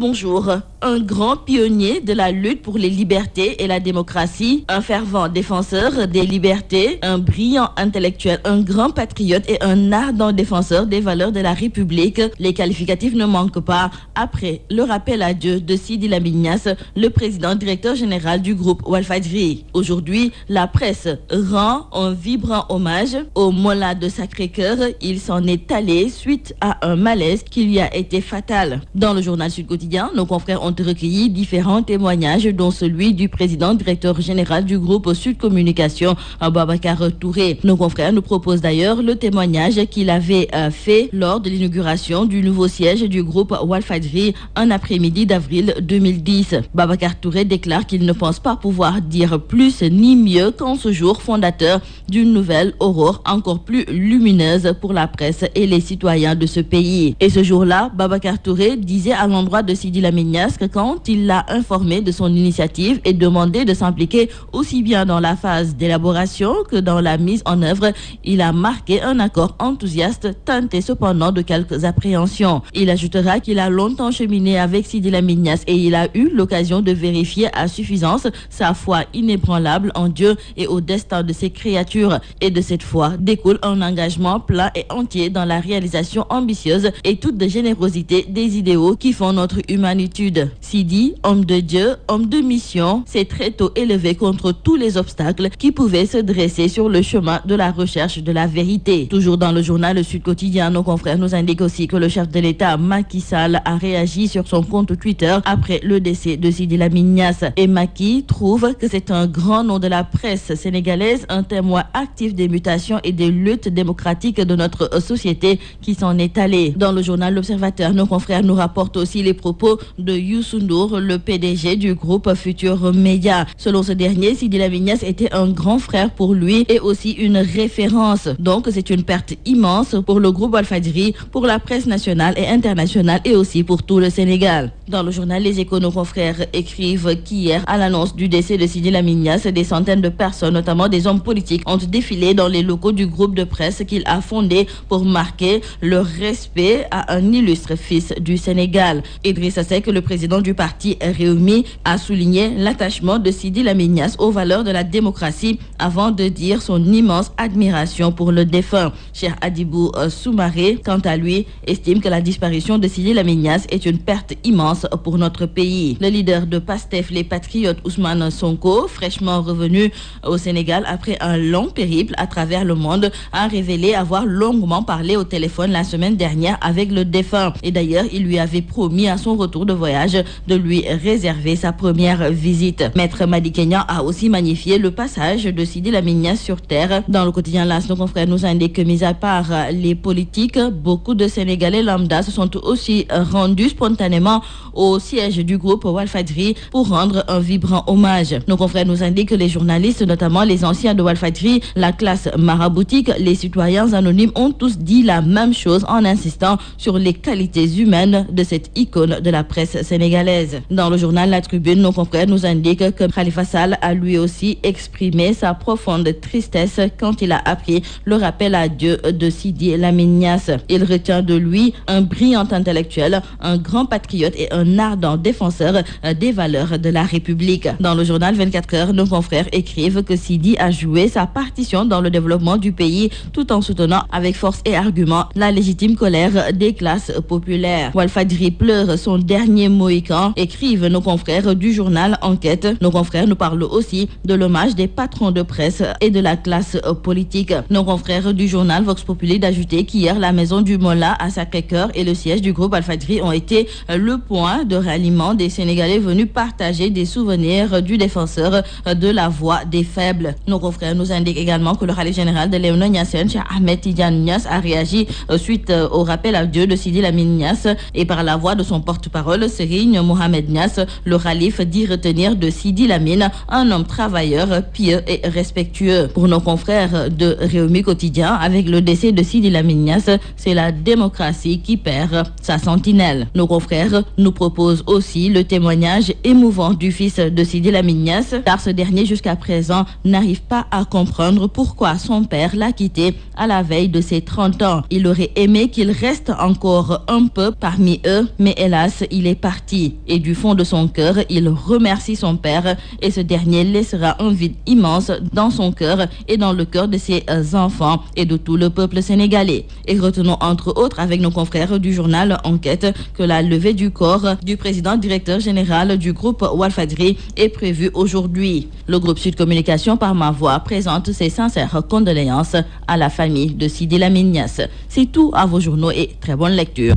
bonjour. Un grand pionnier de la lutte pour les libertés et la démocratie, un fervent défenseur des libertés, un brillant intellectuel, un grand patriote et un ardent défenseur des valeurs de la République. Les qualificatifs ne manquent pas. Après le rappel à Dieu de Sidi Lamine Niasse, le président directeur général du groupe Walfadjri. Aujourd'hui, la presse rend un vibrant hommage au Mollah de Sacré-Cœur. Il s'en est allé suite à un malaise qui lui a été fatal. Dans le journal Sud Quotidien, nos confrères ont recueilli différents témoignages, dont celui du président directeur général du groupe Sud Communication, Babacar Touré. Nos confrères nous proposent d'ailleurs le témoignage qu'il avait fait lors de l'inauguration du nouveau siège du groupe Walfadjri un après-midi d'avril 2010. Babacar Touré déclare qu'il ne pense pas pouvoir dire plus ni mieux qu'en ce jour fondateur d'une nouvelle aurore encore plus lumineuse pour la presse et les citoyens de ce pays. Et ce jour-là, Babacar Touré disait à l'endroit de Sidi Lamine Niasse que quand il l'a informé de son initiative et demandé de s'impliquer aussi bien dans la phase d'élaboration que dans la mise en œuvre, il a marqué un accord enthousiaste, teinté cependant de quelques appréhensions. Il ajoutera qu'il a longtemps cheminé avec Sidi Lamine Niasse et il a eu l'occasion de vérifier à suffisance sa foi inébranlable en Dieu et au destin de ses créatures. Et de cette foi découle un engagement plein et entier dans la réalisation ambitieuse et toute de générosité des idéaux qui font notre humanitude. Sidi, homme de Dieu, homme de mission, s'est très tôt élevé contre tous les obstacles qui pouvaient se dresser sur le chemin de la recherche de la vérité. Toujours dans le journal Le Sud Quotidien, nos confrères nous indiquent aussi que le chef de l'État, Macky Sall, a réagi sur son compte Twitter après le décès de Sidi Lamine Niasse. Et Macky trouve que c'est un grand nom de la presse sénégalaise, un témoin actif des mutations et des luttes démocratiques de notre société qui s'en est allé. Dans le journal L'Observateur, nos confrères nous rapportent aussi les propos de Youssou N'Dour, le PDG du groupe Futur Média. Selon ce dernier, Sidi Lamine Niasse était un grand frère pour lui et aussi une référence. Donc c'est une perte immense pour le groupe Walfadjri, pour la presse nationale et internationale et aussi pour tout le Sénégal. Dans le journal Les Échos, nos confrères écrivent qu'hier, à l'annonce du décès de Sidi Lamine Niasse, des centaines de personnes, notamment des hommes politiques, ont défilé dans les locaux du groupe de presse qu'il a fondé pour marquer le respect à un illustre fils du Sénégal. Idrissa Seck, le président du parti Rewmi, a souligné l'attachement de Sidi Lamine Niasse aux valeurs de la démocratie avant de dire son immense admiration pour le défunt. Cheikh Hadjibou Soumaré, quant à lui, estime que la disparition de Sidi Lamine Niasse est une perte immense pour notre pays. Le leader de Pastef, les Patriotes, Ousmane Sonko, fraîchement revenu au Sénégal après un long périple à travers le monde, a révélé avoir longuement parlé au téléphone la semaine dernière avec le défunt. Et d'ailleurs, il lui avait promis à son retour de voyage de lui réserver sa première visite. Maître Madi Kenya a aussi magnifié le passage de Sidi Lamine Niasse sur terre. Dans le quotidien L'As, nos confrères nous indiquent que, mis à part les politiques, beaucoup de Sénégalais lambda se sont aussi rendus spontanément au siège du groupe Walfadjri pour rendre un vibrant hommage. Nos confrères nous indiquent que les journalistes, notamment les anciens de Walfadjri, la classe maraboutique, les citoyens anonymes ont tous dit la même chose en insistant sur les qualités humaines de cette icône de la presse sénégalaise. Dans le journal La Tribune, nos confrères nous indiquent que Khalifa Sall a lui aussi exprimé sa profonde tristesse quand il a appris le rappel à Dieu de Sidi Lamine Niasse. Il retient de lui un brillant intellectuel, un grand patriote et un ardent défenseur des valeurs de la République. Dans le journal 24 heures, nos confrères écrivent que Sidi a joué sa partition dans le développement du pays tout en soutenant avec force et argument la légitime colère des classes populaires. Walfadjri pleure son dernier mohican, écrivent nos confrères du journal Enquête. Nos confrères nous parlent aussi de l'hommage des patrons de presse et de la classe politique. Nos confrères du journal Vox Populi d'ajouter qu'hier, la maison du Mollah à Sacré-Cœur et le siège du groupe Walfadjri ont été le point de ralliement des Sénégalais venus partager des souvenirs du défenseur de la voix des faibles. Nos confrères nous indiquent également que le khalife général de Léona Niassène, Cheikh Ahmed Tidiane Niasse, a réagi suite au rappel à Dieu de Sidi Lamine Niasse et par la voix de son porte-parole, Serigne Mohamed Niasse, le khalife dit retenir de Sidi Lamine un homme travailleur, pieux et respectueux. Pour nos confrères de Rewmi Quotidien, avec le décès de Sidi Lamine Niasse, c'est la démocratie qui perd sa sentinelle. Nos confrères nous proposent aussi le témoignage émouvant du fils de Sidi Lamine Niasse, car ce dernier jusqu'à présent n'arrive pas à comprendre pourquoi son père l'a quitté à la veille de ses 30 ans. Il aurait aimé qu'il reste encore un peu parmi eux, mais hélas, Niasse, il est parti et du fond de son cœur, il remercie son père et ce dernier laissera un vide immense dans son cœur et dans le cœur de ses enfants et de tout le peuple sénégalais. Et retenons entre autres avec nos confrères du journal Enquête que la levée du corps du président directeur général du groupe Walfadjri est prévue aujourd'hui. Le groupe Sud Communication par ma voix présente ses sincères condoléances à la famille de Sidi Lamine Niasse. C'est tout à vos journaux et très bonne lecture.